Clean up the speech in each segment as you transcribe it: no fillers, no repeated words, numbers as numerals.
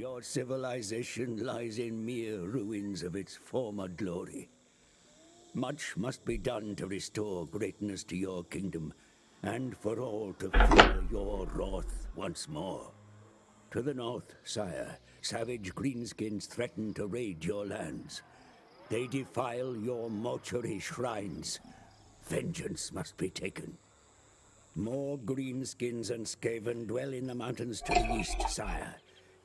Your civilization lies in mere ruins of its former glory. Much must be done to restore greatness to your kingdom, and for all to fear your wrath once more. To the north, sire, savage greenskins threaten to raid your lands. They defile your mortuary shrines. Vengeance must be taken. More greenskins and Skaven dwell in the mountains to the east, sire.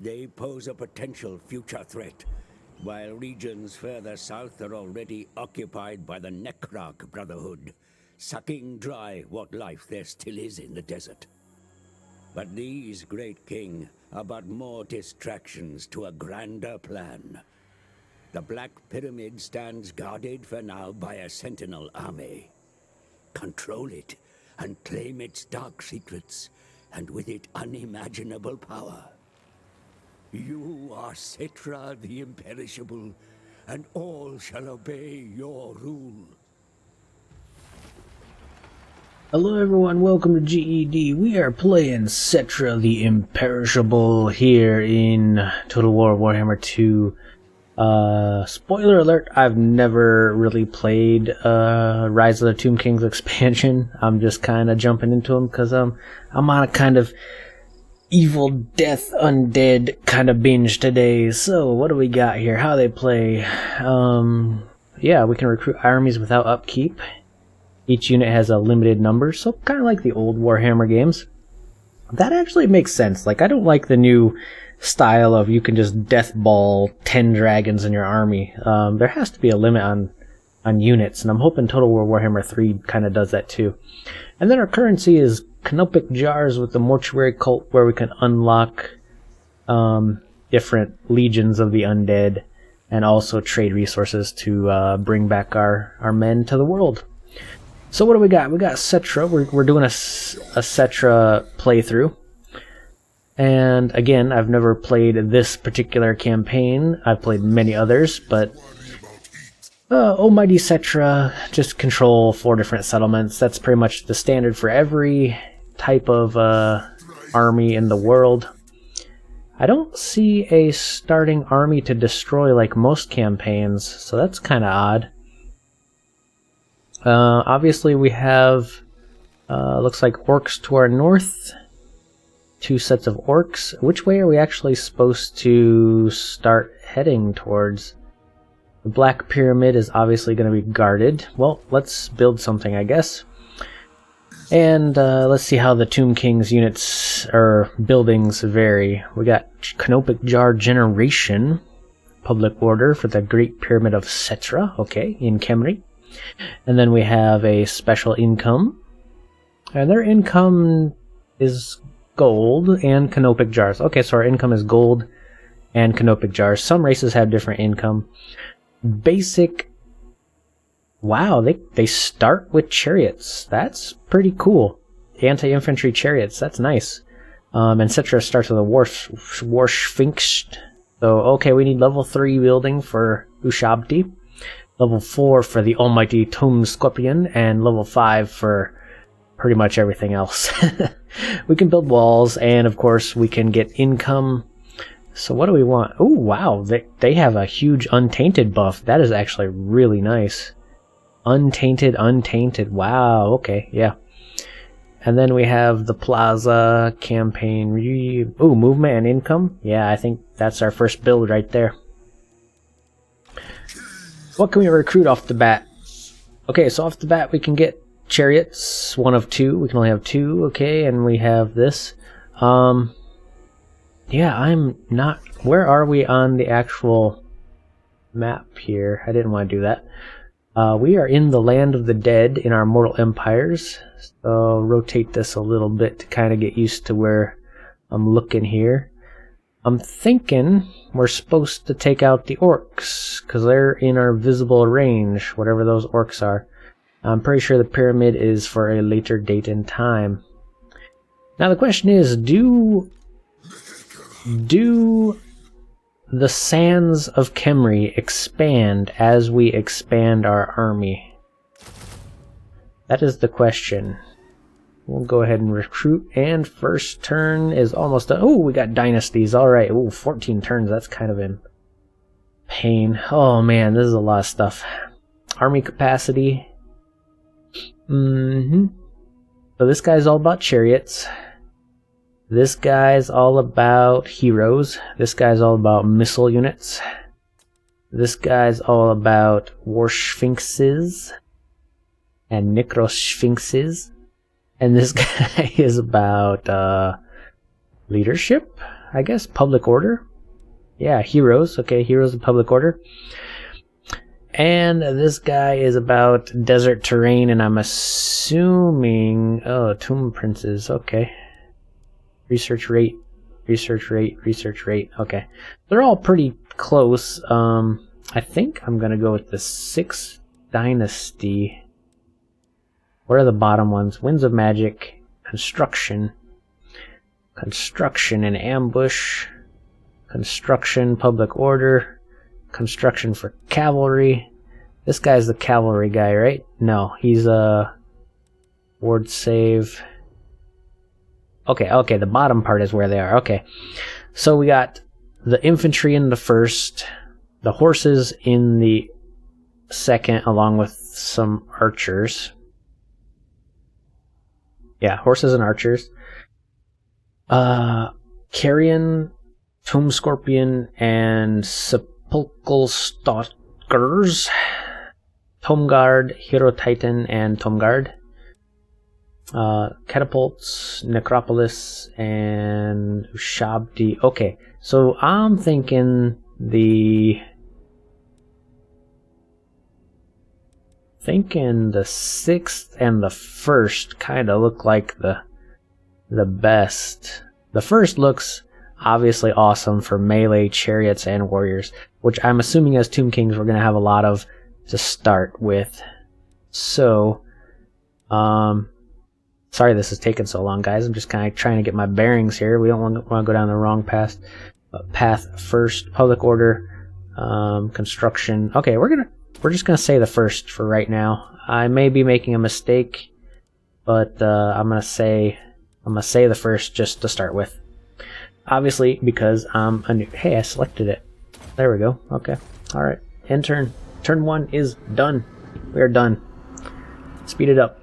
They pose a potential future threat, while regions further south are already occupied by the Necrarch Brotherhood, sucking dry what life there still is in the desert. But these, great king, are but more distractions to a grander plan. The Black Pyramid stands guarded for now by a sentinel army. Control it, and claim its dark secrets, and with it unimaginable power. You are Settra the Imperishable, and all shall obey your rule. Hello everyone, welcome to GED. We are playing Settra the Imperishable here in Total War Warhammer 2. Spoiler alert, I've never really played Rise of the Tomb Kings expansion. I'm just kind of jumping into them because I'm on a kind of evil death undead kind of binge today. So what do we got here? How they play? Yeah, we can recruit armies without upkeep. Each unit has a limited number, so kind of like the old Warhammer games. That actually makes sense. Like, I don't like the new style of you can just death ball 10 dragons in your army. There has to be a limit on units, and I'm hoping Total War Warhammer 3 kind of does that too. And then our currency is canopic jars with the mortuary cult, where we can unlock different legions of the undead and also trade resources to bring back our men to the world. So what do we got? We got Settra. We're doing a Settra playthrough. And again, I've never played this particular campaign. I've played many others, but Almighty Settra, just control 4 different settlements. That's pretty much the standard for every type of army in the world. I don't see a starting army to destroy like most campaigns, so that's kind of odd. Obviously we have, looks like orcs to our north. 2 sets of orcs. Which way are we actually supposed to start heading towards? The Black Pyramid is obviously going to be guarded. Well, let's build something, I guess. And let's see how the Tomb King's units or buildings vary. We got Canopic Jar Generation, Public Order for the Great Pyramid of Settra, okay, in Khemri. And then we have a special income. And their income is gold and canopic jars. Okay, so our income is gold and canopic jars. Some races have different income. Basic. Wow, they start with chariots. That's pretty cool. Anti-infantry chariots. That's nice. And Settra starts with a Warsphinx. So, okay, we need level 3 building for Ushabti. Level 4 for the Almighty Tomb Scorpion. And level 5 for pretty much everything else. We can build walls, and of course we can get income. So what do we want? Oh wow, they have a huge untainted buff. That is actually really nice. Untainted, wow, okay, yeah. And then we have the Plaza campaign. Ooh, movement and income. Yeah, I think that's our first build right there. What can we recruit off the bat? Okay, so off the bat we can get chariots, 1 of 2. We can only have 2, okay, and we have this. Yeah, I'm not... Where are we on the actual map here? I didn't want to do that. We are in the Land of the Dead in our Mortal Empires. So rotate this a little bit to kind of get used to where I'm looking here. I'm thinking we're supposed to take out the orcs, because they're in our visible range, whatever those orcs are. I'm pretty sure the pyramid is for a later date and time. Now the question is, do the sands of Khemri expand as we expand our army? That is the question. we'll go ahead and recruit. And first turn is almost done. Oh, we got dynasties. All right. Oh, 14 turns. That's kind of in pain. Oh man, this is a lot of stuff. Army capacity. So this guy's all about chariots. This guy's all about heroes. This guy's all about missile units. This guy's all about war sphinxes and necrosphinxes. And this guy is about leadership, I guess, public order. Yeah, heroes. Okay, heroes of public order. And this guy is about desert terrain, and I'm assuming... Oh, tomb princes. Okay. Research rate. Okay. They're all pretty close. I think I'm going to go with the 6th dynasty. What are the bottom ones? Winds of Magic. Construction. Construction and ambush. Construction, public order. Construction for cavalry. This guy's the cavalry guy, right? No, he's a ward save. Okay, the bottom part is where they are. Okay, so we got the infantry in the first, the horses in the second, along with some archers. Yeah, horses and archers. Carrion, Tomb Scorpion, and Sepulchral Stalkers. Tomb Guard, Hero Titan, and Tomb Guard. Catapults, Necropolis, and Ushabti. Okay, so I'm thinking the 6th and the 1st kind of look like the best. The 1st looks obviously awesome for melee, chariots, and warriors, which I'm assuming as Tomb Kings we're going to have a lot of to start with. So, sorry this is taking so long, guys. I'm just kind of trying to get my bearings here. We don't want to go down the wrong path. First, public order, construction. Okay, we're just gonna say the 1st for right now. I may be making a mistake, but I'm gonna say the 1st just to start with. Obviously, because I'm a new. Hey, I selected it. There we go. Okay. All right. End turn. Turn 1 is done. We are done. Speed it up.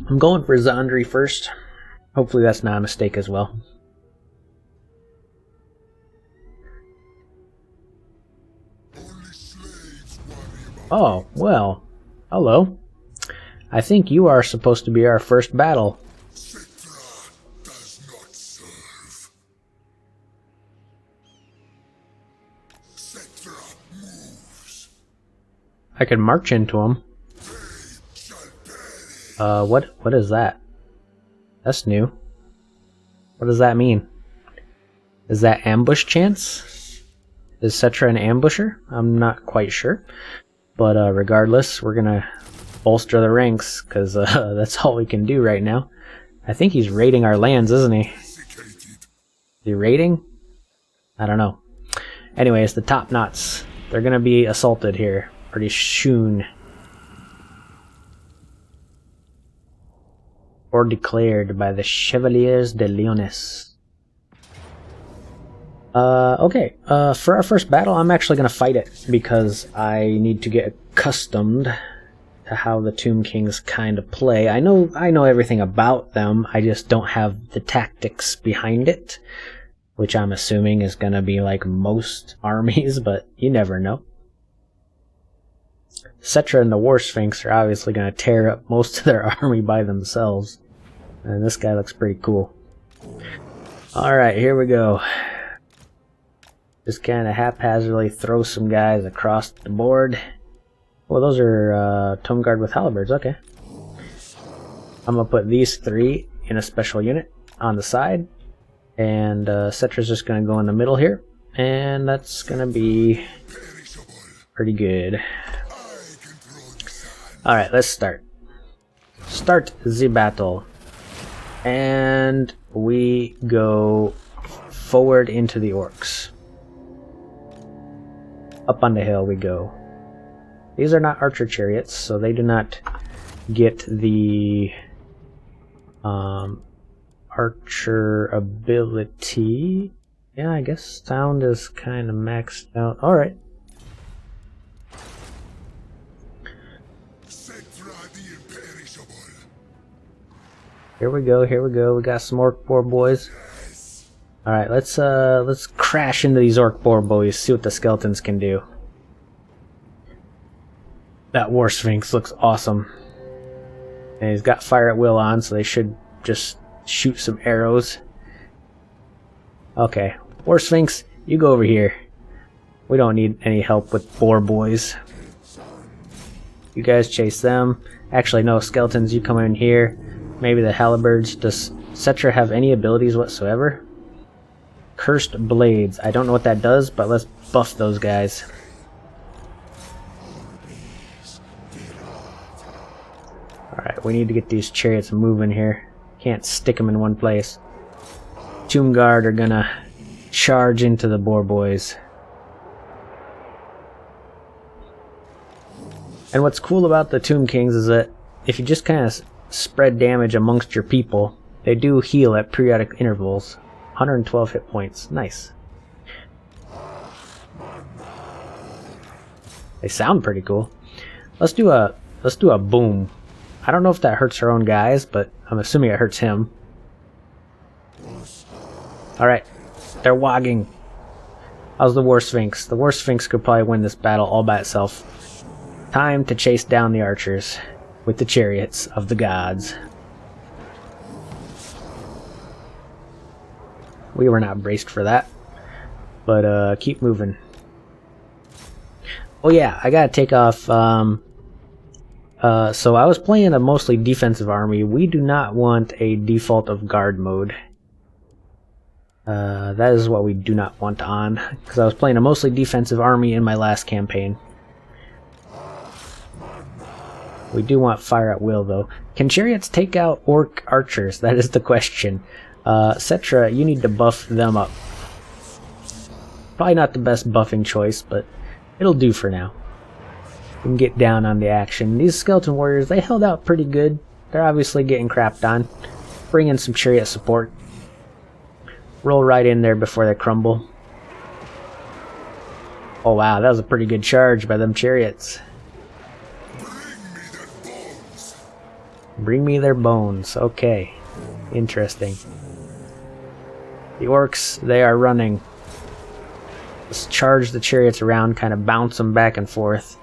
I'm going for Zandri first. Hopefully that's not a mistake as well. Oh, well. Hello. I think you are supposed to be our first battle. Settra does not serve. Settra moves. I can march into him. They shall perish. What is that? That's new. What does that mean? Is that ambush chance? Is Settra an ambusher? I'm not quite sure. But regardless, we're gonna bolster the ranks, because that's all we can do right now. I think he's raiding our lands, isn't he? Is he raiding? I don't know. Anyways, the top knots. They're gonna be assaulted here pretty soon. Or declared by the Chevaliers de Leones. Okay, for our first battle, I'm actually going to fight it, because I need to get accustomed to how the Tomb Kings kind of play. I know everything about them, I just don't have the tactics behind it, which I'm assuming is going to be like most armies, but you never know. Settra and the War Sphinx are obviously going to tear up most of their army by themselves. And this guy looks pretty cool. Alright, here we go. Just kind of haphazardly throw some guys across the board. Well, those are Tomb Guard with Halberds, okay. I'm going to put these 3 in a special unit on the side. And Settra's just going to go in the middle here. And that's going to be pretty good. Alright, let's start. Start the battle. And we go forward into the orcs. Up on the hill we go. These are not archer chariots, so they do not get the archer ability. Yeah, I guess sound is kind of maxed out. Alright. Settra the Imperishable. Here we go, here we go. We got some orc boar boys. Alright, let's crash into these orc boar boys, see what the skeletons can do. That war sphinx looks awesome. And he's got fire at will on, so they should just shoot some arrows. Okay, war sphinx, you go over here. We don't need any help with boar boys. You guys chase them. Actually, no, skeletons, you come in here. Maybe the halberds. Does Settra have any abilities whatsoever? Cursed blades. I don't know what that does, but let's buff those guys. Alright, we need to get these chariots moving here. Can't stick them in one place. Tomb Guard are gonna charge into the boar boys. And what's cool about the Tomb Kings is that if you just kind of spread damage amongst your people, they do heal at periodic intervals. 112 hit points. Nice. They sound pretty cool. Let's do a boom. I don't know if that hurts our own guys, but I'm assuming it hurts him. Alright. They're wogging. How's the War Sphinx? The War Sphinx could probably win this battle all by itself. Time to chase down the archers with the chariots of the gods. We were not braced for that. But keep moving. Oh yeah, I gotta take off. So I was playing a mostly defensive army. We do not want a default of guard mode. That is what we do not want on, because I was playing a mostly defensive army in my last campaign. We do want fire at will, though. Can chariots take out orc archers? That is the question. Settra, you need to buff them up. Probably not the best buffing choice, but it'll do for now. We can get down on the action. These skeleton warriors, they held out pretty good. They're obviously getting crapped on. Bring in some chariot support. Roll right in there before they crumble. Oh wow, that was a pretty good charge by them chariots. Bring me their bones. Okay. Interesting. The orcs, they are running. Let's charge the chariots around, kind of bounce them back and forth.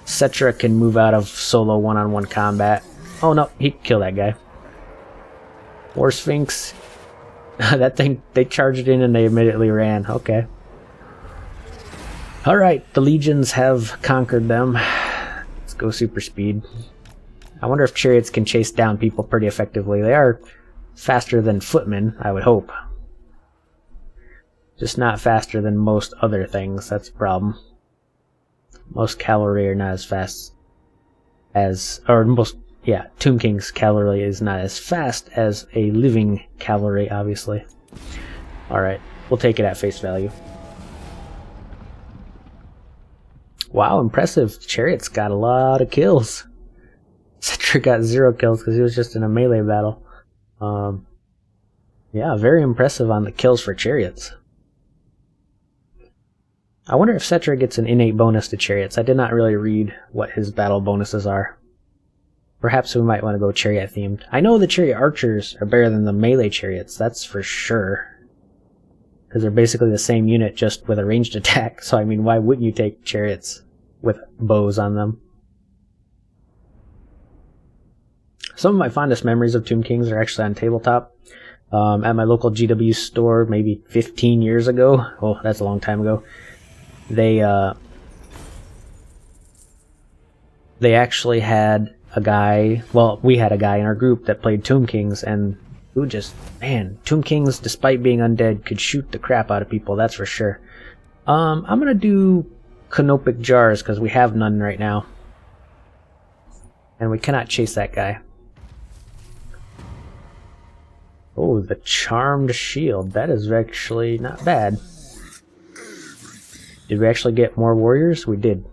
Settra can move out of solo one-on-one combat. Oh no, he killed that guy. War Sphinx. That thing, they charged in and they immediately ran. Okay. Alright, the legions have conquered them. Let's go super speed. I wonder if chariots can chase down people pretty effectively. They are faster than footmen, I would hope. Just not faster than most other things, that's a problem. Most cavalry are not as fast as, or most, yeah, Tomb King's cavalry is not as fast as a living cavalry, obviously. Alright, we'll take it at face value. Wow, impressive. Chariots got a lot of kills. Settra got 0 kills because he was just in a melee battle. Yeah, very impressive on the kills for chariots. I wonder if Settra gets an innate bonus to chariots. I did not really read what his battle bonuses are. Perhaps we might want to go chariot themed. I know the chariot archers are better than the melee chariots, that's for sure. Because they're basically the same unit, just with a ranged attack. So I mean, why wouldn't you take chariots with bows on them? Some of my fondest memories of Tomb Kings are actually on tabletop. At my local GW store, maybe 15 years ago. Oh, that's a long time ago. They actually had a guy, well, we had a guy in our group that played Tomb Kings, and who just, man, Tomb Kings, despite being undead, could shoot the crap out of people, that's for sure. I'm gonna do canopic jars, because we have none right now. And we cannot chase that guy. Oh, the charmed shield, that is actually not bad. Did we actually get more warriors? We did.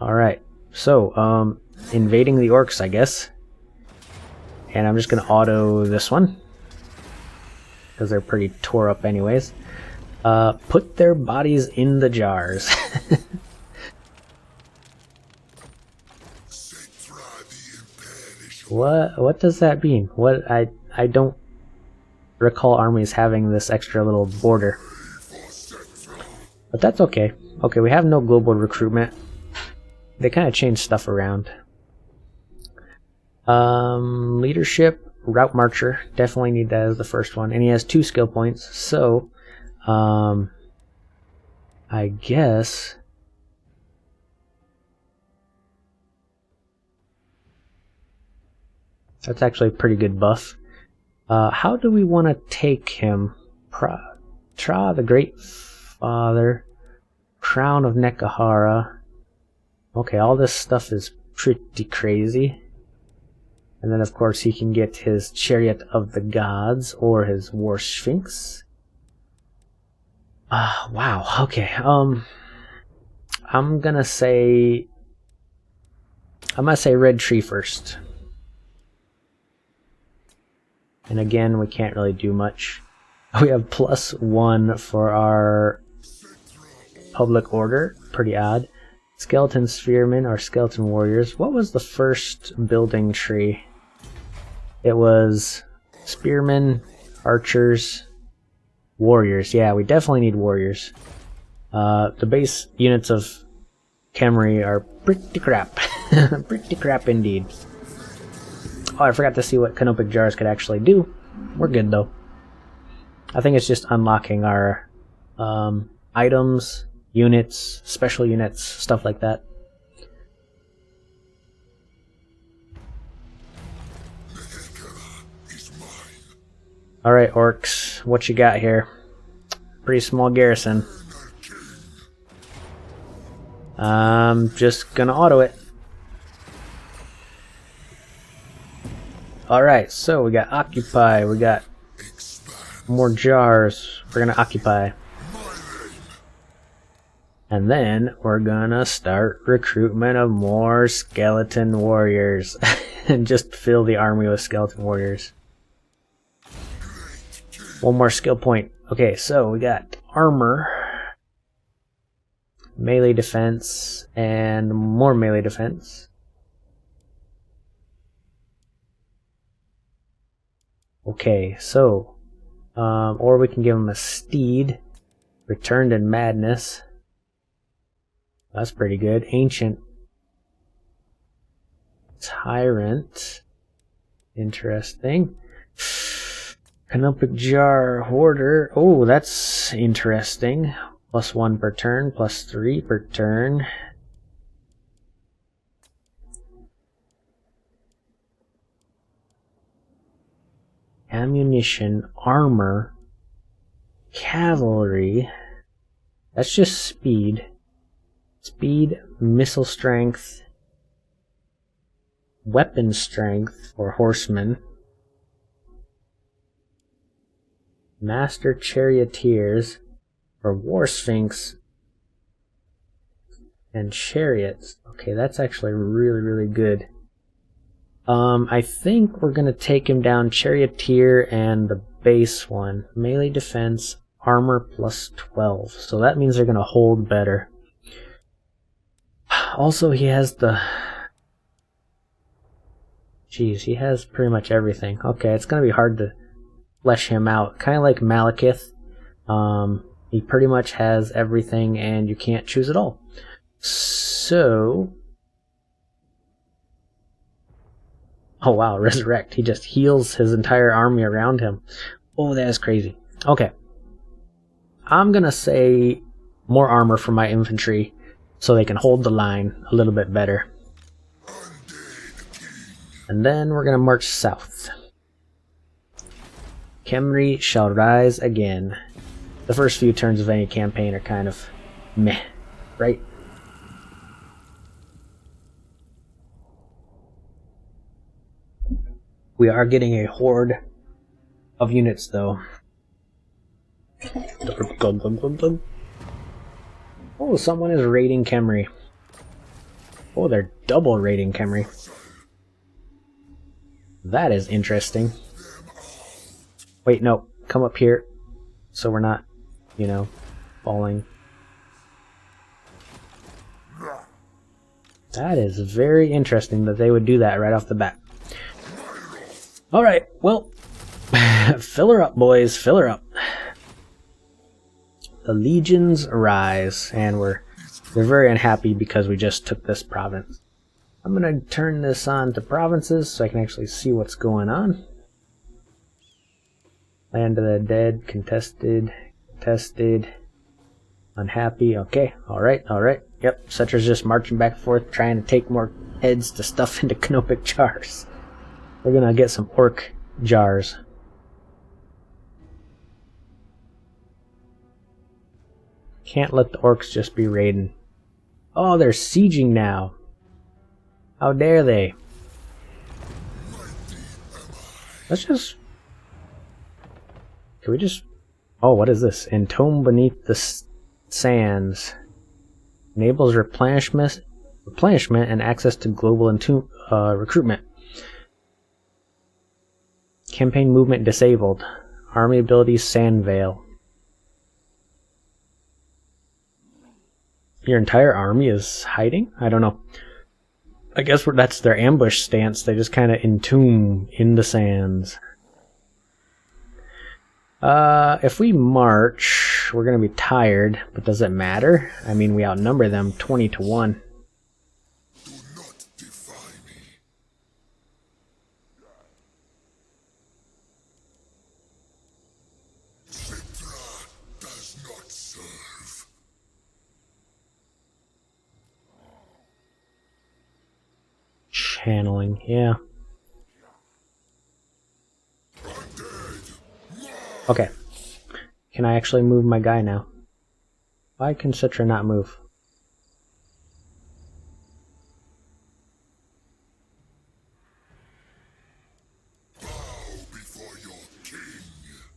Alright, so, invading the orcs, I guess. And I'm just gonna auto this one, because they're pretty tore up anyways. Put their bodies in the jars. Settra the Imperishable. What does that mean? I don't recall armies having this extra little border. But that's okay. Okay, we have no global recruitment. They kind of changed stuff around. Leadership, route marcher. Definitely need that as the first one. And he has 2 skill points. So, I guess... that's actually a pretty good buff. How do we want to take him? Tra, the Great Father. Crown of Nekahara. Okay, all this stuff is pretty crazy. And then, of course, he can get his Chariot of the Gods or his War Sphinx. Wow. Okay. I'm gonna say Red Tree first. And again, we can't really do much. We have +1 for our public order. Pretty odd. Skeleton Spearmen or Skeleton Warriors. What was the first building tree? It was Spearmen, Archers, Warriors. Yeah, we definitely need Warriors. The base units of Khemri are pretty crap. Pretty crap indeed. Oh, I forgot to see what Canopic Jars could actually do. We're good though. I think it's just unlocking our items, units, special units, stuff like that. Alright, orcs, what you got here? Pretty small garrison. I'm just gonna auto it. Alright, so we got occupy, we got more jars. We're gonna occupy. And then we're gonna start recruitment of more skeleton warriors. And just fill the army with skeleton warriors. 1 more skill point. Okay, so we got armor, melee defense, and more melee defense. Okay, so, or we can give him a steed, returned in madness. That's pretty good. Ancient tyrant, interesting. Canopic jar hoarder. Oh, that's interesting. +1 per turn, +3 per turn. Ammunition, armor, cavalry. That's just speed. Speed, missile strength, weapon strength for horsemen. Master charioteers for war sphinx and chariots. Okay, that's actually really, really good. I think we're gonna take him down charioteer and the base one. Melee defense, armor +12. So that means they're gonna hold better. Also, he has the... Jeez, he has pretty much everything. Okay, it's gonna be hard to flesh him out. Kind of like Malekith. He pretty much has everything and you can't choose it all. So... oh wow, resurrect. He just heals his entire army around him. Oh, that is crazy. Okay. I'm gonna say more armor for my infantry so they can hold the line a little bit better. And then we're gonna march south. Khemri shall rise again. The first few turns of any campaign are kind of meh, right? We are getting a horde of units though. Oh, someone is raiding Khemri. Oh, they're double raiding Khemri. That is interesting. Wait, no. Come up here. So we're not, you know, falling. That is very interesting that they would do that right off the bat. Alright, well, fill her up, boys. Fill her up. The legions arise, and they're very unhappy because we just took this province. I'm going to turn this on to provinces so I can actually see what's going on. Land of the dead, contested, unhappy. Okay, alright. Yep, Settra's just marching back and forth, trying to take more heads to stuff into canopic jars. We're going to get some orc jars. Can't let the orcs just be raiding. Oh, they're sieging now. How dare they? Let's just... Can we just... Oh, what is this? Entomb beneath the sands. Enables replenishment and access to global recruitment. Campaign movement disabled. Army abilities Sand Veil. Your entire army is hiding? I don't know. I guess that's their ambush stance. They just kind of entomb in the sands. If we march, we're going to be tired, but does it matter? I mean, we outnumber them 20-1. Do not defy me. Settra does not serve. Channeling, yeah. Okay. Can I actually move my guy now? Why can Settra not move?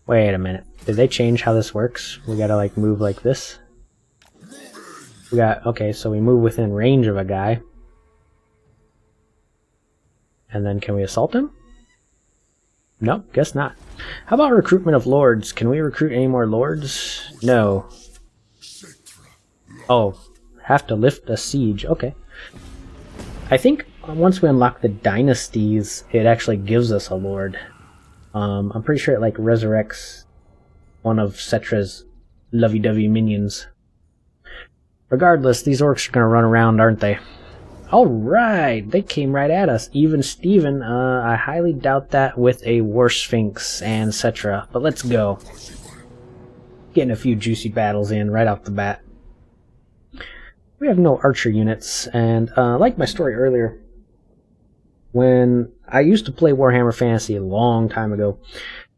Wait a minute. Did they change how this works? We gotta like move like this? Okay, so we move within range of a guy. And then can we assault him? Nope, guess not. How about recruitment of lords? Can we recruit any more lords? No. Oh, have to lift a siege. Okay. I think once we unlock the dynasties, it actually gives us a lord. I'm pretty sure it like resurrects one of Settra's lovey-dovey minions. Regardless, these orcs are gonna run around, aren't they? Alright, they came right at us. Even Steven, I highly doubt that with a War Sphinx and Settra, but let's go. Getting a few juicy battles in right off the bat. We have no archer units, and like my story earlier, when I used to play Warhammer Fantasy a long time ago,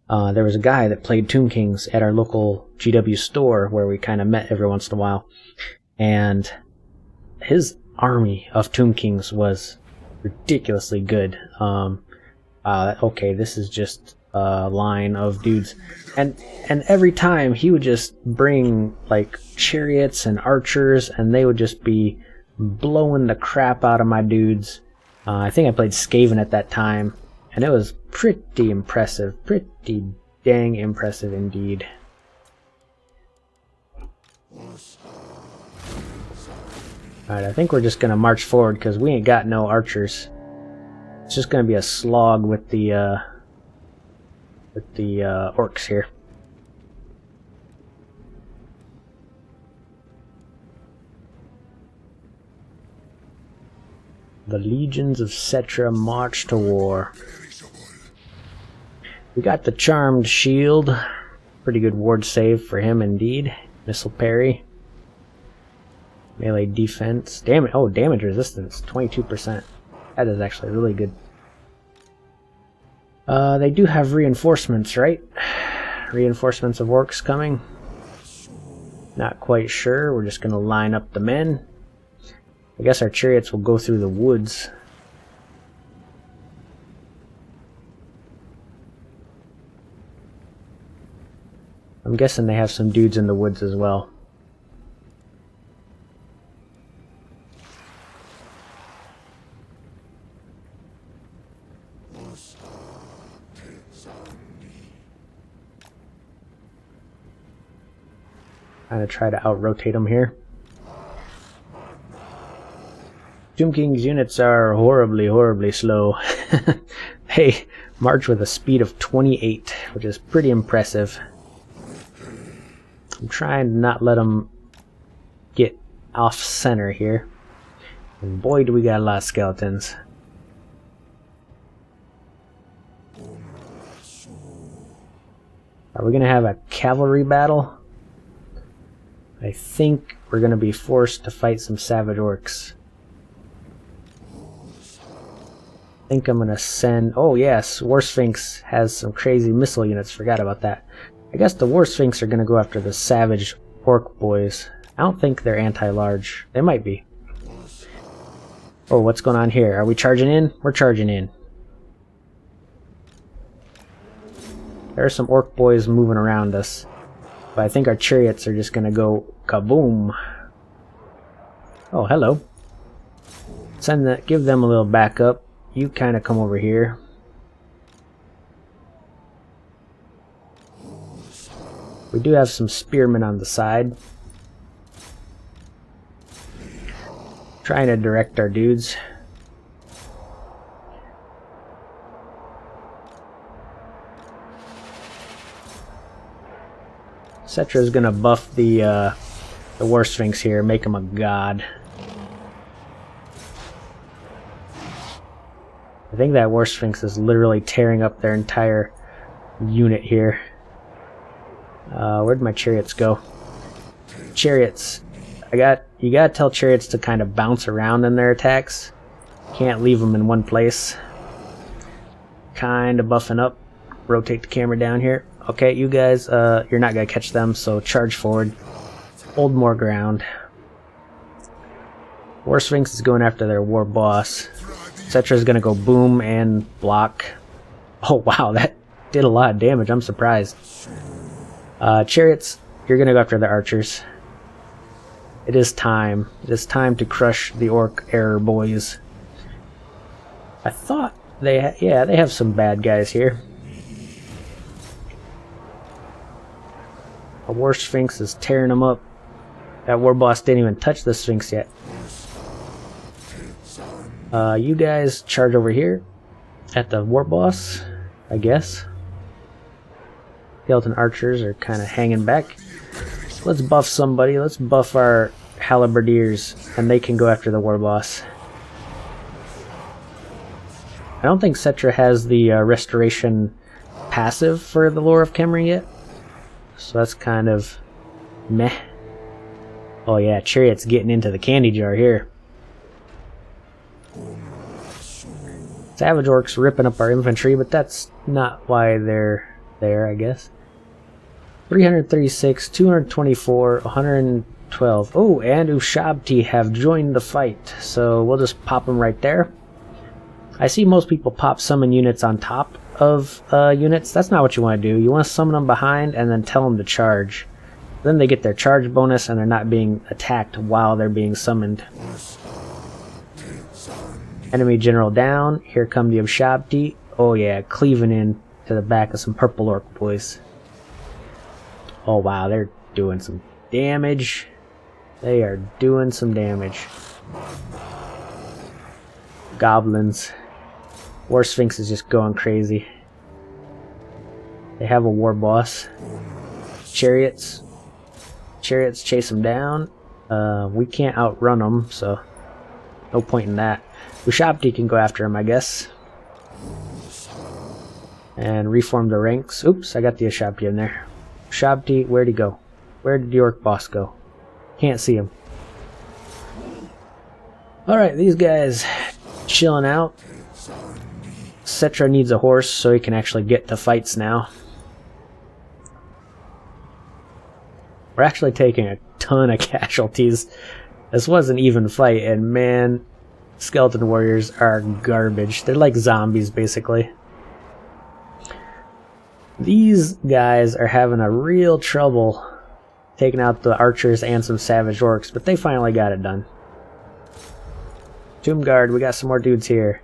there was a guy that played Tomb Kings at our local GW store where we kind of met every once in a while, and his army of Tomb Kings was ridiculously good. Okay, this is just a line of dudes, and every time he would just bring like chariots and archers, and they would just be blowing the crap out of my dudes. I think I played Skaven at that time, and it was pretty impressive, pretty dang impressive indeed. Alright, I think we're just gonna march forward because we ain't got no archers. It's just gonna be a slog with the orcs here. The legions of Settra march to war. We got the charmed shield. Pretty good ward save for him indeed. Missile parry. Melee defense. Damage resistance, 22%. That is actually really good. They do have reinforcements, right? Reinforcements of orcs coming. Not quite sure. We're just gonna line up the men. I guess our chariots will go through the woods. I'm guessing they have some dudes in the woods as well. Kind of try to out-rotate them here. Tomb King's units are horribly, horribly slow. They march with a speed of 28, which is pretty impressive. I'm trying to not let them get off-center here. And boy, do we got a lot of skeletons. Are we going to have a cavalry battle? I think we're going to be forced to fight some savage orcs. I think I'm going to send... Oh yes, War Sphinx has some crazy missile units. Forgot about that. I guess the War Sphinx are going to go after the savage orc boys. I don't think they're anti-large. They might be. Oh, what's going on here? Are we charging in? We're charging in. There are some orc boys moving around us. But I think our chariots are just going to go kaboom. Oh, hello. Give them a little backup. You kind of come over here. We do have some spearmen on the side. Trying to direct our dudes. Settra is gonna buff the War Sphinx here, make him a god. I think that War Sphinx is literally tearing up their entire unit here. Where'd my chariots go? Chariots. You gotta tell chariots to kind of bounce around in their attacks. Can't leave them in one place. Kind of buffing up. Rotate the camera down here. Okay, you guys, you're not gonna catch them, so charge forward. Hold more ground. War Sphinx is going after their war boss. Settra's gonna go boom and block. Oh wow, that did a lot of damage. I'm surprised. Chariots, you're gonna go after the archers. It is time. It is time to crush the orc error boys. I thought they have some bad guys here. A War Sphinx is tearing them up. That war boss didn't even touch the Sphinx yet. You guys charge over here at the war boss, I guess. Skeleton archers are kind of hanging back. Let's buff somebody. Let's buff our halberdiers, and they can go after the war boss. I don't think Settra has the restoration passive for the Lore of Khemri yet, so that's kind of meh. Oh yeah, Chariot's getting into the candy jar here. Savage orcs ripping up our infantry, but that's not why they're there, I guess. 336, 224, 112. Oh, and Ushabti have joined the fight, so we'll just pop them right there. I see most people pop summon units on top of units. That's not what you want to do. You want to summon them behind and then tell them to charge. Then they get their charge bonus and they're not being attacked while they're being summoned. Enemy general down. Here come the Ushabti. Oh yeah, cleaving in to the back of some purple orc boys. Oh wow, they're doing some damage. They are doing some damage. Goblins. War Sphinx is just going crazy. They have a war boss. Chariots. Chariots chase them down. We can't outrun them, so no point in that. Ushabti can go after him, I guess. And reform the ranks. Oops, I got the Ushabti in there. Ushabti, where'd he go? Where did the orc boss go? Can't see him. Alright, these guys chilling out. Settra needs a horse so he can actually get to fights now. We're actually taking a ton of casualties. This was an even fight, and man, skeleton warriors are garbage. They're like zombies, basically. These guys are having a real trouble taking out the archers and some savage orcs, but they finally got it done. Tomb Guard, we got some more dudes here.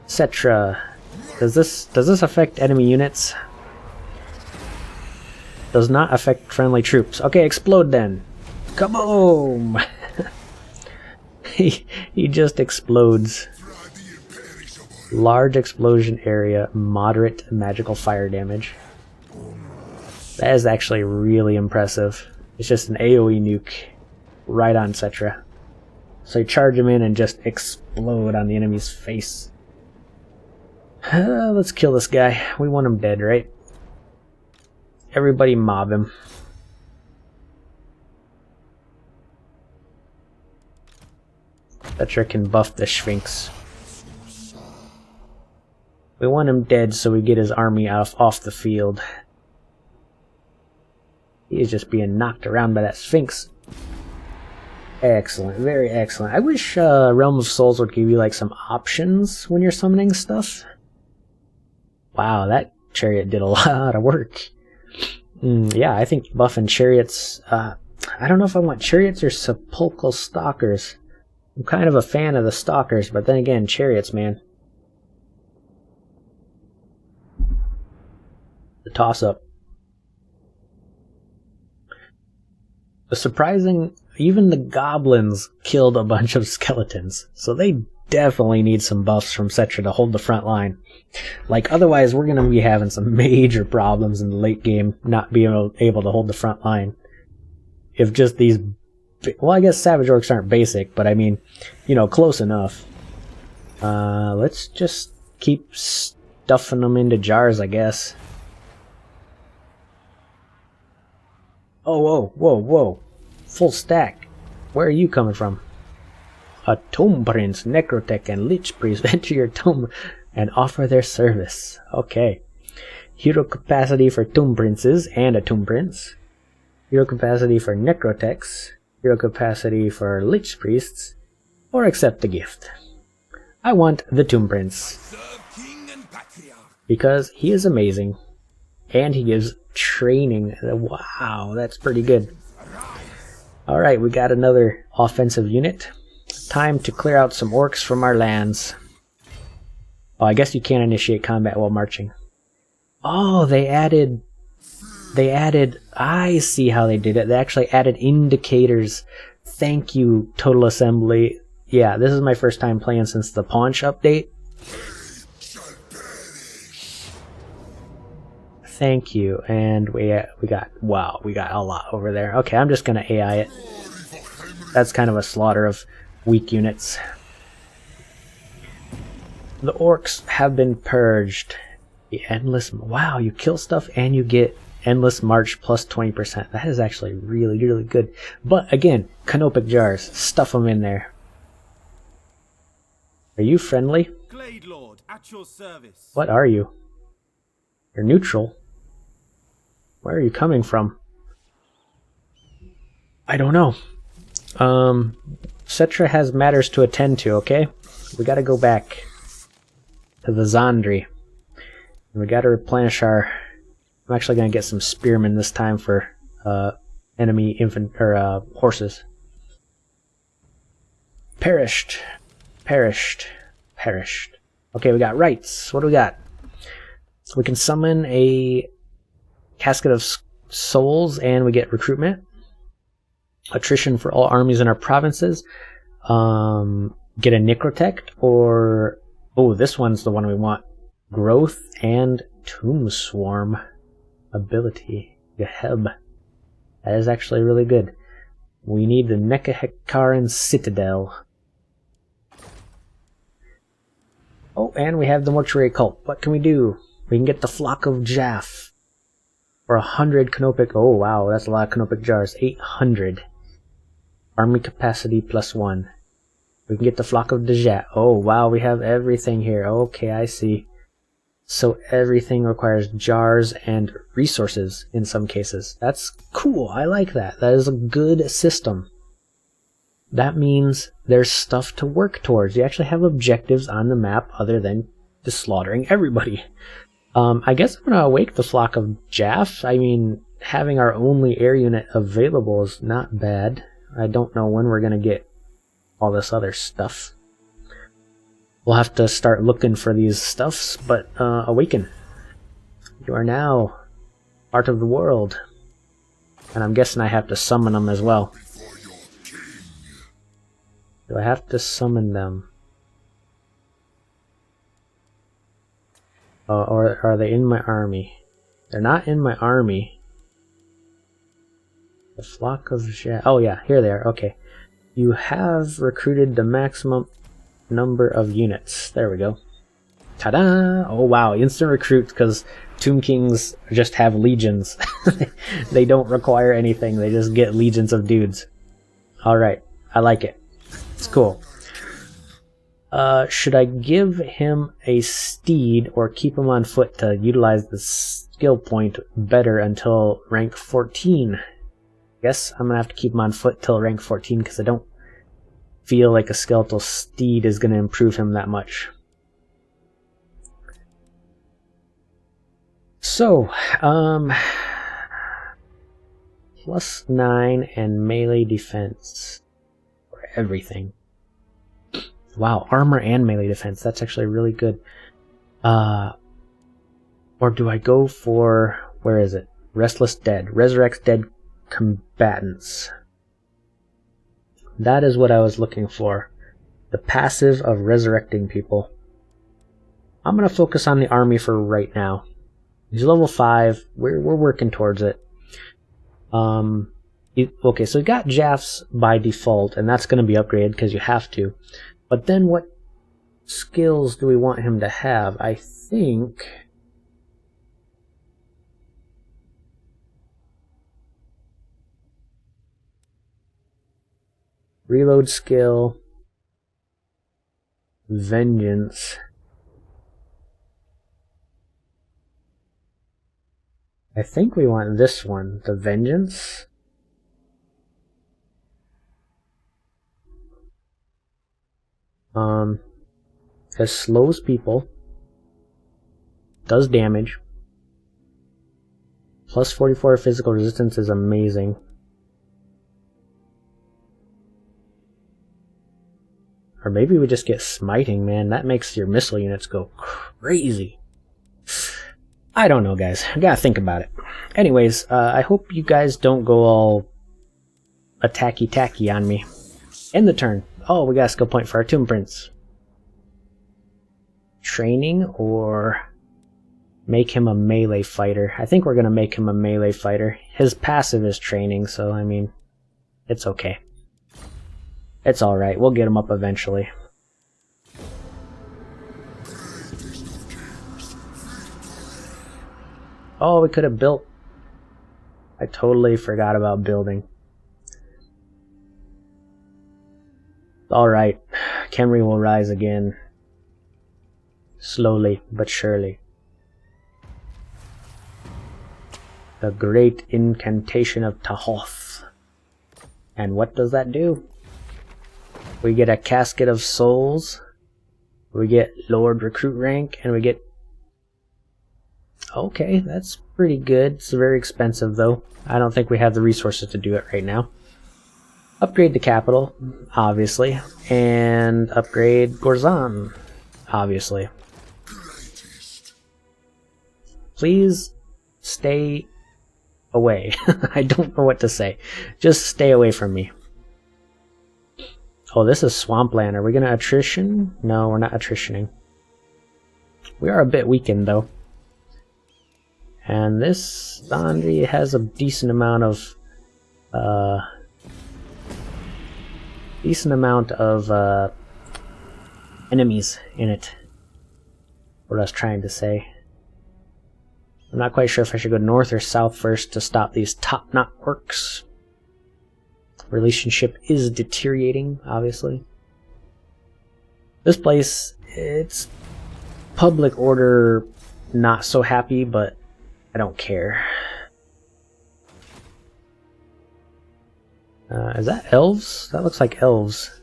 Settra. Does this affect enemy units? Does not affect friendly troops. Okay, explode then. Kaboom! he just explodes. Large explosion area, moderate magical fire damage. That is actually really impressive. It's just an AoE nuke right on Settra. So you charge him in and just explode on the enemy's face. Let's kill this guy. We want him dead, right? Everybody mob him. Settra can buff the Sphinx. We want him dead so we get his army off the field. He is just being knocked around by that Sphinx. Excellent, very excellent. I wish Realm of Souls would give you like some options when you're summoning stuff. Wow, that chariot did a lot of work. Yeah, I think buffing chariots... I don't know if I want chariots or sepulchral stalkers. I'm kind of a fan of the stalkers, but then again, chariots, man. The toss-up. The surprising... Even the goblins killed a bunch of skeletons, so they definitely need some buffs from Settra to hold the front line. Like, otherwise we're going to be having some major problems in the late game, not being able to hold the front line. If just these... Well, I guess Savage Orcs aren't basic, but I mean, you know, close enough. Let's just keep stuffing them into jars, I guess. Oh, whoa, whoa, whoa. Full stack. Where are you coming from? A Tomb Prince, Necrotech, and Lich Priest enter your tomb and offer their service. Okay. Hero capacity for Tomb Princes and a Tomb Prince. Hero capacity for Necrotechs. Hero capacity for Lich Priests. Or accept the gift. I want the Tomb Prince. Because he is amazing. And he gives training. Wow, that's pretty good. Alright, we got another offensive unit. Time to clear out some orcs from our lands. Oh, I guess you can't initiate combat while marching. Oh, they added... I see how they did it. They actually added indicators. Thank you, Total Assembly. Yeah, this is my first time playing since the Paunch update. Thank you, and we got a lot over there. Okay, I'm just gonna AI it. That's kind of a slaughter of weak units. The orcs have been purged. The endless... Wow, you kill stuff and you get endless march plus 20%. That is actually really, really good. But again, canopic jars. Stuff them in there. Are you friendly? Glade Lord, at your service. What are you? You're neutral. Where are you coming from? I don't know. Settra has matters to attend to, okay? We gotta go back to the Zandri. We gotta replenish our... I'm actually gonna get some spearmen this time for enemy horses. Perished. Perished. Perished. Okay, we got rights. What do we got? We can summon a Casket of Souls, and we get recruitment. Attrition for all armies in our provinces. Get a Necrotech, or... Oh, this one's the one we want. Growth and Tomb Swarm ability. Geheb. That is actually really good. We need the Nekahekaran Citadel. Oh, and we have the Mortuary Cult. What can we do? We can get the Flock of Jaff. For 100 canopic... Oh, wow, that's a lot of canopic jars. 800. Army capacity plus 1. We can get the Flock of Dejat. Oh, wow, we have everything here. Okay, I see. So everything requires jars and resources in some cases. That's cool. I like that. That is a good system. That means there's stuff to work towards. You actually have objectives on the map other than just slaughtering everybody. I guess I'm going to awake the Flock of Jaff. I mean, having our only air unit available is not bad. I don't know when we're going to get all this other stuff. We'll have to start looking for these stuffs, but awaken. You are now part of the world. And I'm guessing I have to summon them as well. before your king. Do I have to summon them? Or are they in my army? They're not in my army. The flock of oh yeah, here they are. Okay. You have recruited the maximum number of units. There we go. Ta-da! Oh wow, instant recruit because Tomb Kings just have legions. They don't require anything. They just get legions of dudes. Alright, I like it. It's cool. Should I give him a steed or keep him on foot to utilize the skill point better until rank 14? Guess I'm gonna have to keep him on foot till rank 14 because I don't feel like a skeletal steed is gonna improve him that much. So, +9 and melee defense for everything. Wow, armor and melee defense. That's actually really good. Or do I go for, where is it? Restless Dead. Resurrects dead combatants. That is what I was looking for. The passive of resurrecting people. I'm going to focus on the army for right now. He's level 5. We're working towards it. Okay, so we got Jaffs by default, and that's going to be upgraded because you have to. But then what skills do we want him to have? I think... Reload skill. Vengeance. I think we want this one, the Vengeance. It slows people, does damage, plus 44 physical resistance is amazing. Or maybe we just get smiting, man. That makes your missile units go crazy. I don't know, guys. I gotta think about it. Anyways, I hope you guys don't go all attacky-tacky on me. End the turn. Oh, we got a skill point for our Tomb Prince. Training or make him a melee fighter. I think we're gonna make him a melee fighter. His passive is training, so I mean, it's okay. It's alright, we'll get him up eventually. Oh, we could have built. I totally forgot about building. Alright, Khemri will rise again. Slowly but surely. The great incantation of Tahoth. And what does that do? We get a casket of souls. We get lowered recruit rank, and we get... Okay, that's pretty good. It's very expensive though. I don't think we have the resources to do it right now. Upgrade the capital, obviously. And upgrade Gorzan, obviously. Please stay away. I don't know what to say. Just stay away from me. Oh, this is swampland. Are we going to attrition? No, we're not attritioning. We are a bit weakened, though. And this Dandri has a decent amount of... enemies in it. What I was trying to say. I'm not quite sure if I should go north or south first to stop these top-knot orcs. Relationship is deteriorating, obviously. This place, it's public order not so happy, but I don't care. Is that elves? That looks like elves.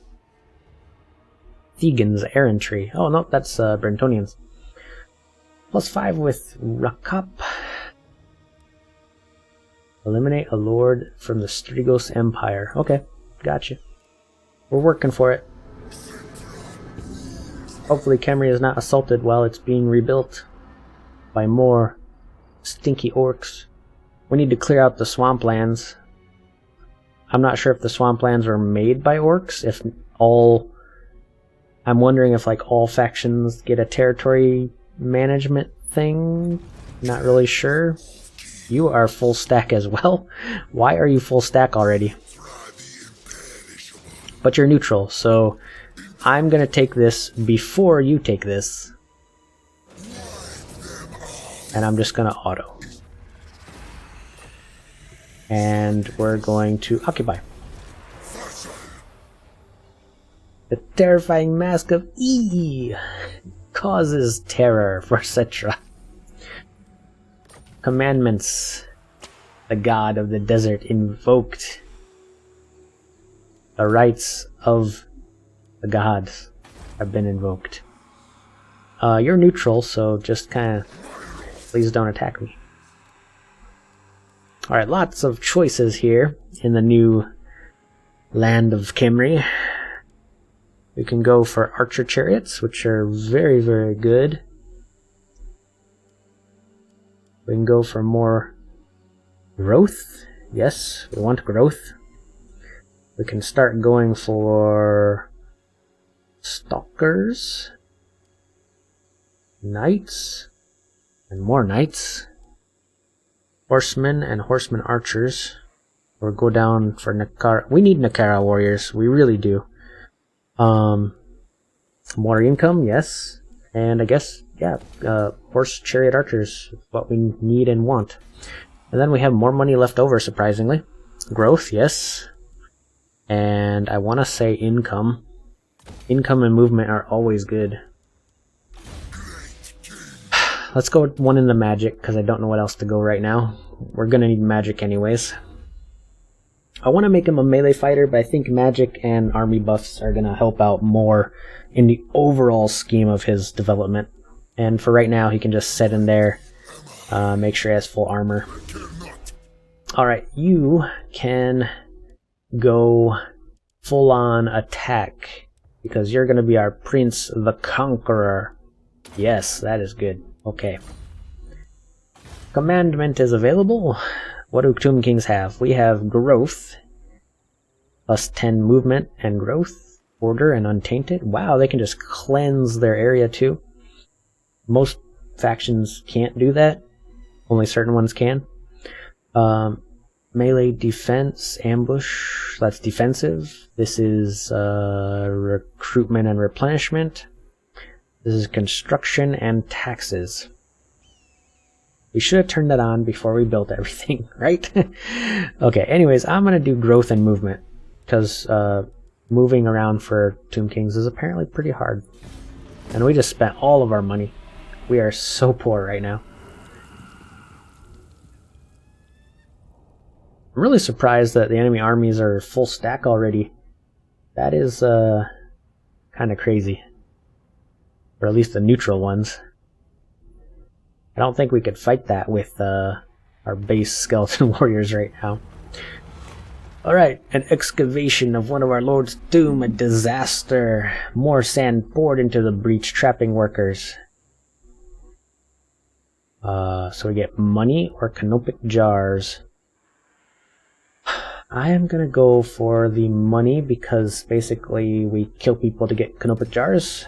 Thegans, errantry. Oh no, that's Brentonians. +5 with Rakap. Eliminate a lord from the Strigos Empire. Okay, gotcha. We're working for it. Hopefully Khemri is not assaulted while it's being rebuilt by more stinky orcs. We need to clear out the swamplands. I'm not sure if the swamplands were made by orcs. If all... I'm wondering if like all factions get a territory management thing. Not really sure. You are full stack as well. Why are you full stack already? But you're neutral, so I'm gonna take this before you take this. And I'm just gonna auto. And we're going to occupy. The terrifying mask of E causes terror for Settra. Commandments. The god of the desert invoked. The rights of the gods have been invoked. You're neutral, so just kind of please don't attack me. Alright, lots of choices here in the new land of Khemri. We can go for archer chariots, which are very, very good. We can go for more growth. Yes, we want growth. We can start going for stalkers, knights, and more knights, horsemen and horsemen archers, or go down for Nakara. We need Nakara warriors, we really do. More income, yes, and I guess, yeah, horse chariot archers is what we need and want. And then we have more money left over, surprisingly. Growth, yes. And I want to say income. Income and movement are always good. Let's go with one in the magic, because I don't know what else to go right now. We're going to need magic anyways. I want to make him a melee fighter, but I think magic and army buffs are going to help out more in the overall scheme of his development. And for right now, he can just set in there, make sure he has full armor. Alright, you can go full-on attack, because you're going to be our Prince the Conqueror. Yes, that is good. Okay. Commandment is available. What do Tomb Kings have? We have growth, plus 10 movement and growth, order and untainted. Wow, they can just cleanse their area too. Most factions can't do that. Only certain ones can. Melee defense, ambush, that's defensive. This is recruitment and replenishment. This is construction and taxes. We should have turned that on before we built everything, right? Okay, anyways, I'm going to do growth and movement, because moving around for Tomb Kings is apparently pretty hard. And we just spent all of our money. We are so poor right now. I'm really surprised that the enemy armies are full stack already. That is kind of crazy. Or at least the neutral ones. I don't think we could fight that with our base skeleton warriors right now. Alright, an excavation of one of our lord's tomb, a disaster. More sand poured into the breach, trapping workers. So we get money or canopic jars. I am gonna go for the money, because basically we kill people to get canopic jars.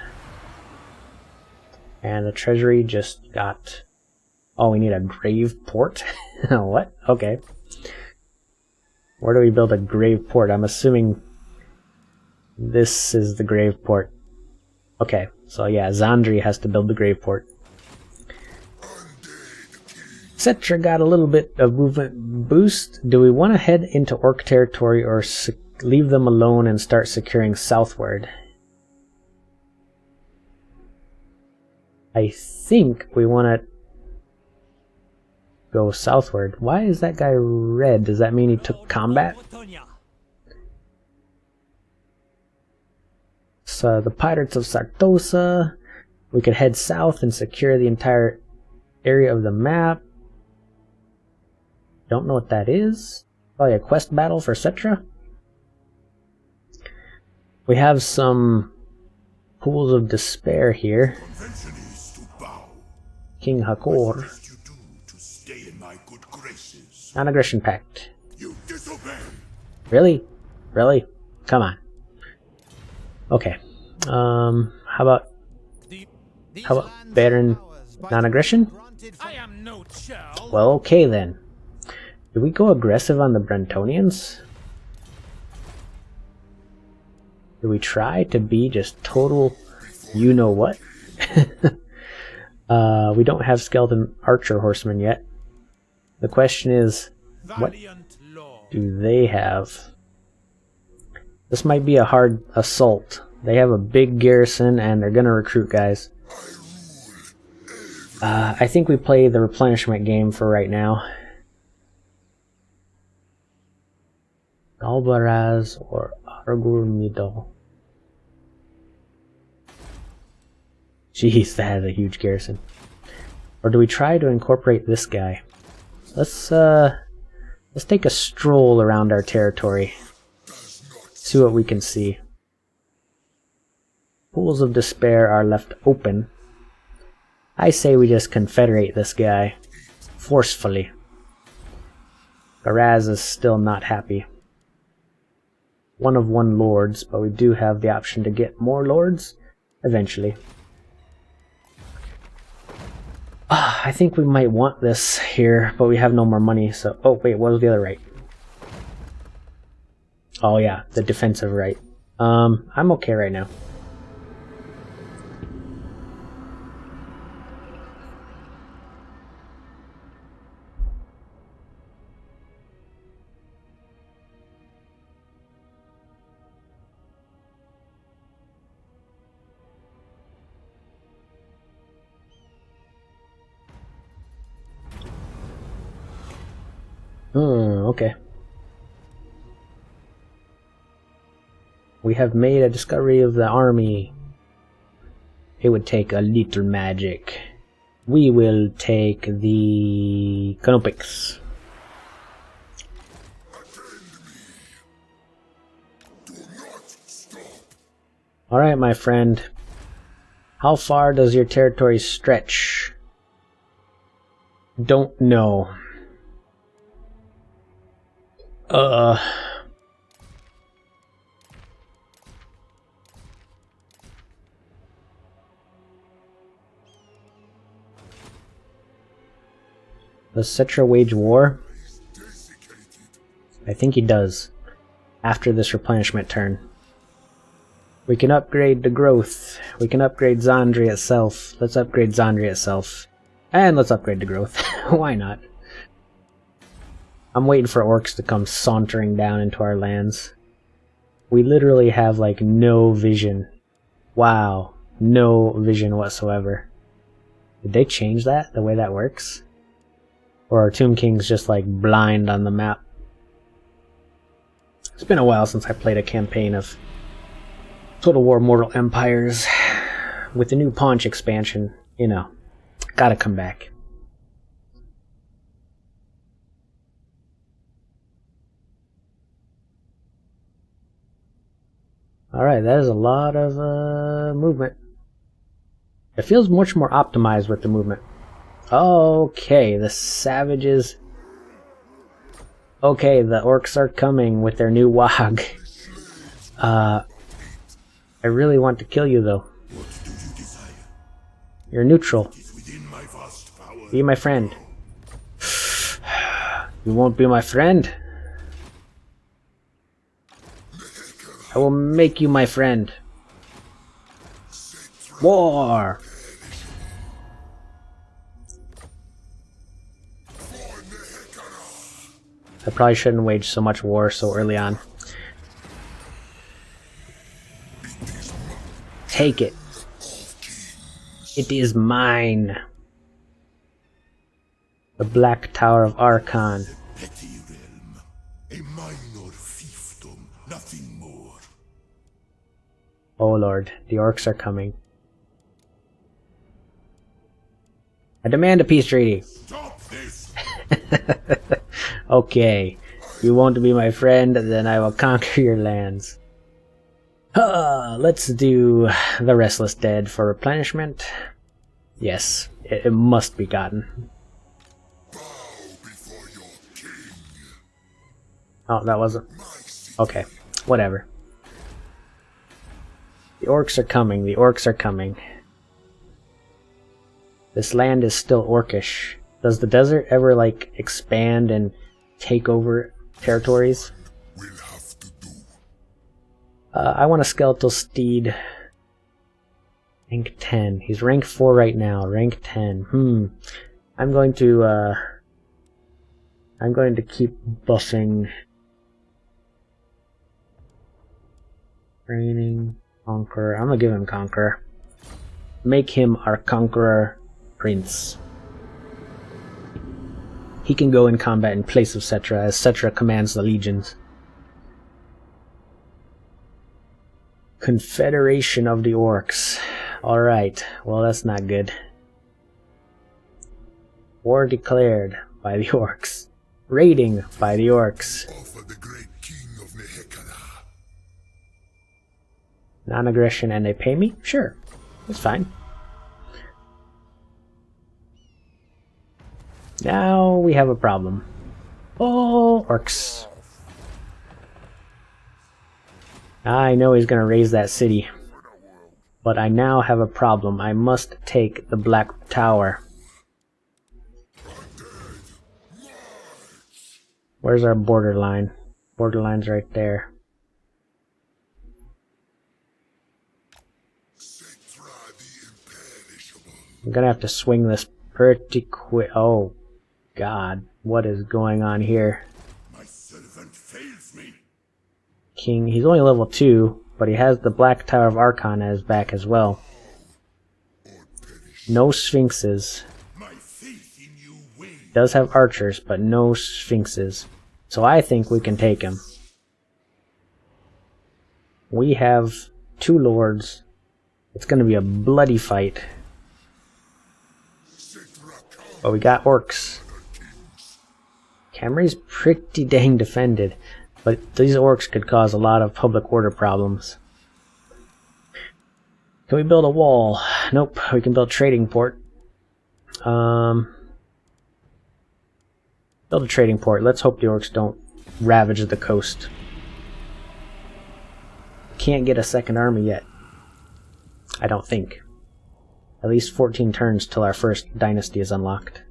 And the treasury just got... Oh, we need a grave port? What? Okay. Where do we build a grave port? I'm assuming this is the grave port. Okay, so yeah, Zandri has to build the grave port. Settra got a little bit of movement boost. Do we want to head into Orc territory or leave them alone and start securing southward? I think we want to go southward. Why is that guy red? Does that mean he took combat? So the Pirates of Sartosa. We could head south and secure the entire area of the map. Don't know what that is. Probably a quest battle for Settra. We have some pools of despair here. King Hakor. Stay in my good graces. Non-aggression pact. You disobey. Really? Really? Come on. Okay. How about Baron non-aggression? I am no churl. Well, okay then. Do we go aggressive on the Brentonians? Do we try to be just total you-know-what? We don't have skeleton archer horsemen yet. The question is, what Valiant lord. do they have? This might be a hard assault. They have a big garrison and they're gonna recruit guys. I think we play the replenishment game for right now. Galbaraz or Argur Midal. Jeez, that has a huge garrison. Or do we try to incorporate this guy? Let's take a stroll around our territory. See what we can see. Pools of despair are left open. I say we just confederate this guy forcefully. Garaz is still not happy. One of one lords, but we do have the option to get more lords eventually. I think we might want this here, but we have no more money, so... Oh, wait, what was the other right? Oh yeah, the defensive right. I'm okay right now. Okay. We have made a discovery of the army. It would take a little magic. We will take the Canopics. Alright, my friend. How far does your territory stretch? Don't know. Does Settra wage war? I think he does. After this replenishment turn. We can upgrade the growth. We can upgrade Zandri itself. Let's upgrade Zandri itself. And let's upgrade the growth. Why not? I'm waiting for orcs to come sauntering down into our lands. We literally have like no vision. Wow. No vision whatsoever. Did they change that? The way that works? Or are Tomb Kings just like blind on the map? It's been a while since I played a campaign of Total War Mortal Empires. With the new Paunch expansion, you know, gotta come back. Alright, that is a lot of movement. It feels much more optimized with the movement. Okay, the savages. Okay, the orcs are coming with their new wog. I really want to kill you though. What do you desire? You're neutral. It is within my vast power. Be my friend. You won't be my friend? I will make you my friend. War! I probably shouldn't wage so much war so early on. Take it. It is mine. The Black Tower of Archon. Petty realm. A minor fiefdom, nothing more. Oh lord, the orcs are coming. I demand a peace treaty. Stop this! Okay, you want to be my friend, then I will conquer your lands. Let's do the Restless Dead for replenishment. Yes, it must be gotten. Bow before your king. Oh, that wasn't... Okay, whatever. The orcs are coming, the orcs are coming. This land is still orcish. Does the desert ever, like, expand and take over territories? Will have to do. I want a skeletal steed. Rank 10. He's rank 4 right now. Rank 10. I'm going to keep buffing. Training. Conqueror. I'm gonna give him Conqueror. Make him our Conqueror Prince. He can go in combat in place of Settra, as Settra commands the legions. Confederation of the Orcs. Alright, well that's not good. War declared by the Orcs. Raiding by the Orcs. Offer the great king of Nehekara. Non-aggression and they pay me? Sure, that's fine. Now we have a problem. Oh, Orcs. I know he's gonna raise that city. But I now have a problem. I must take the Black Tower. Where's our borderline? Borderline's right there. Settra the Imperishable. I'm gonna have to swing this pretty quick. Oh, God. What is going on here? My servant fails me. King, he's only level 2, but he has the Black Tower of Archon at his back as well. No Sphinxes. My faith in you wanes. Does have archers, but no Sphinxes. So I think we can take him. We have 2 lords. It's gonna be a bloody fight. But we got orcs. Camry's pretty dang defended, but these orcs could cause a lot of public order problems. Can we build a wall? Nope, we can build trading port. Build a trading port. Let's hope the orcs don't ravage the coast. Can't get a second army yet. I don't think. At least 14 turns till our first dynasty is unlocked.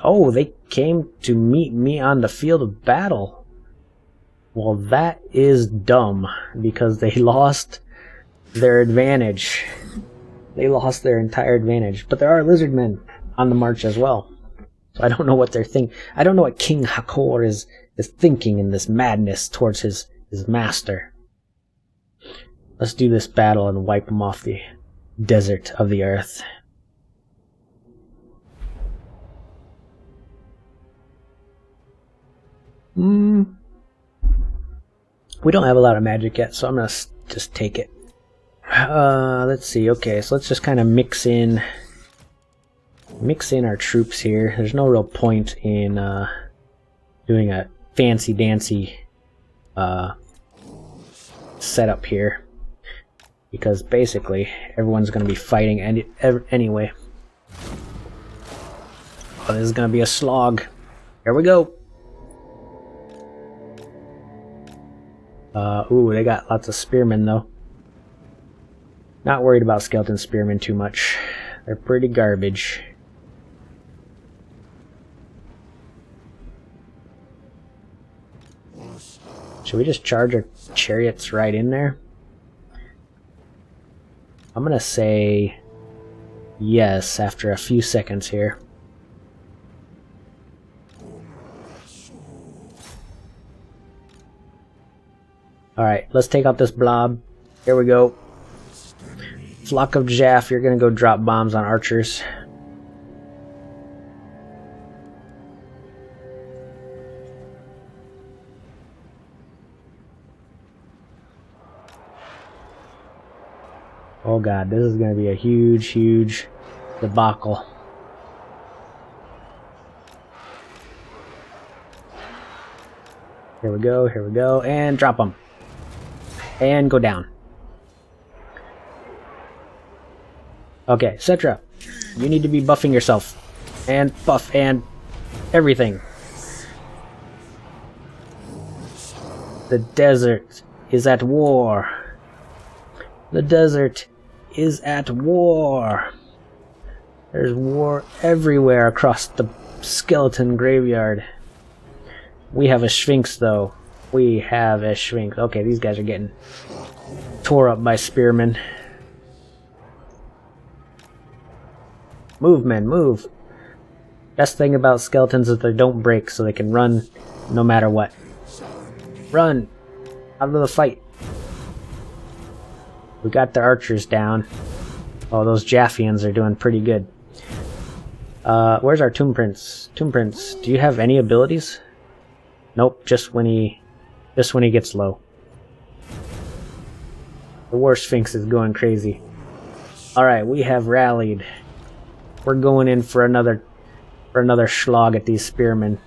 Oh, they came to meet me on the field of battle. Well, that is dumb, because they lost their advantage. They lost their entire advantage. But there are lizardmen on the march as well. So I don't know what they're thinking. I don't know what King Hakor is thinking in this madness towards his master. Let's do this battle and wipe him off the desert of the earth. We don't have a lot of magic yet, so I'm gonna just take it. Let's see. Okay, so let's just kind of mix in our troops here. There's no real point in doing a fancy dancy setup here, because basically everyone's going to be fighting anyway. Oh, this is going to be a slog. Here we go. Ooh, they got lots of spearmen though. Not worried about skeleton spearmen too much. They're pretty garbage. Should we just charge our chariots right in there? I'm gonna say yes after a few seconds here. Alright, let's take out this blob. Here we go. Flock of Jaff, you're gonna go drop bombs on archers. Oh god, this is gonna be a huge debacle. Here we go, and drop them. And go down. Okay, Settra, you need to be buffing yourself. and buff and everything. The desert is at war. The desert is at war. There's war everywhere across the skeleton graveyard. We have a Sphinx, though. We have a Sphinx. Okay, these guys are getting tore up by spearmen. Move, men, move. Best thing about skeletons is they don't break, so they can run no matter what. Run! Out of the fight. We got the archers down. Oh, those Jaffians are doing pretty good. Where's our Tomb Prince? Tomb Prince, do you have any abilities? Nope, just when he gets low. The War Sphinx is going crazy. Alright, we have rallied. We're going in for another slog at these spearmen.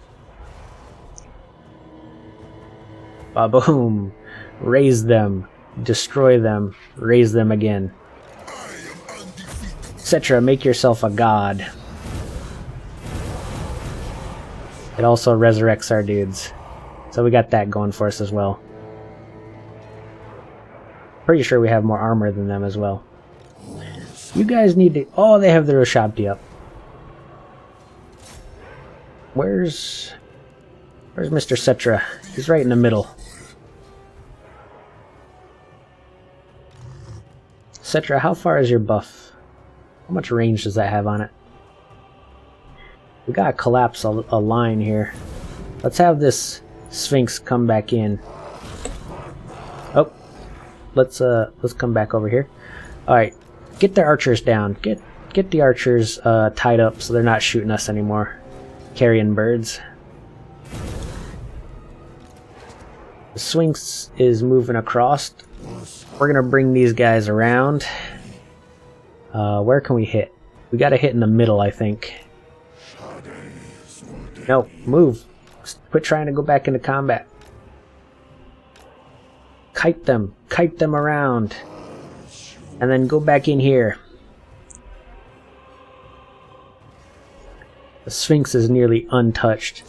Ba-boom! Raise them. Destroy them. Raise them again. Settra, make yourself a god. It also resurrects our dudes. So we got that going for us as well. Pretty sure we have more armor than them as well. You guys need to... Oh, they have the Roshabti up. Where's Mr. Settra? He's right in the middle. Settra, how far is your buff? How much range does that have on it? We gotta collapse a line here. Let's have this Sphinx come back in. Oh, let's come back over here. All right, get the archers down. Get the archers tied up so they're not shooting us anymore. Carrion birds. The Sphinx is moving across. We're gonna bring these guys around. Where can we hit? We gotta hit in the middle, I think. No, move. Quit trying to go back into combat. Kite them around. And then go back in here. The Sphinx is nearly untouched.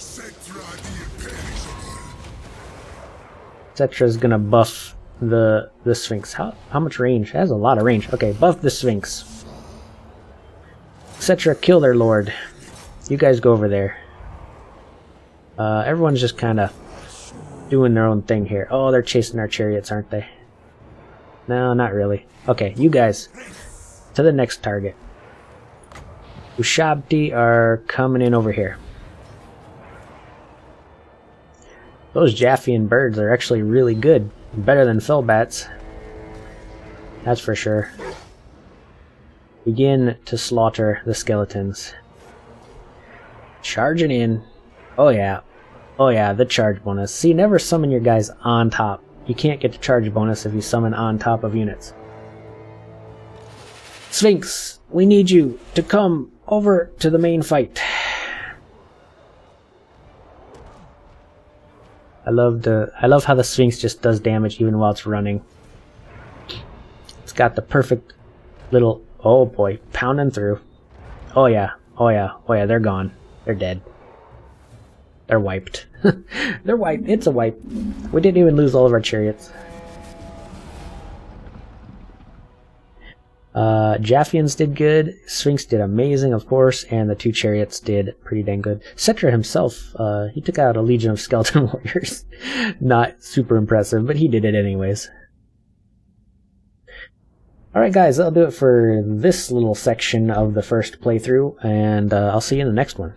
Settra's gonna buff the Sphinx. How much range? It has a lot of range. Okay, buff the Sphinx. Settra, kill their lord. You guys go over there. Everyone's just kind of doing their own thing here. Oh, they're chasing our chariots, aren't they? No, not really. Okay, you guys, to the next target. Ushabti are coming in over here. Those Jaffian birds are actually really good. Better than Fellbats. That's for sure. Begin to slaughter the skeletons. Charging in. Oh yeah. Oh yeah, the charge bonus. See, never summon your guys on top. You can't get the charge bonus if you summon on top of units. Sphinx, we need you to come over to the main fight. I love how the Sphinx just does damage even while it's running. It's got the perfect little... Oh boy, pounding through. Oh yeah, oh yeah, oh yeah, they're gone. They're dead. They're wiped. They're wiped. It's a wipe. We didn't even lose all of our chariots. Jaffians did good. Sphinx did amazing, of course, and the two chariots did pretty dang good. Settra himself, he took out a legion of skeleton warriors. Not super impressive, but he did it anyways. Alright guys, that'll do it for this little section of the first playthrough, and I'll see you in the next one.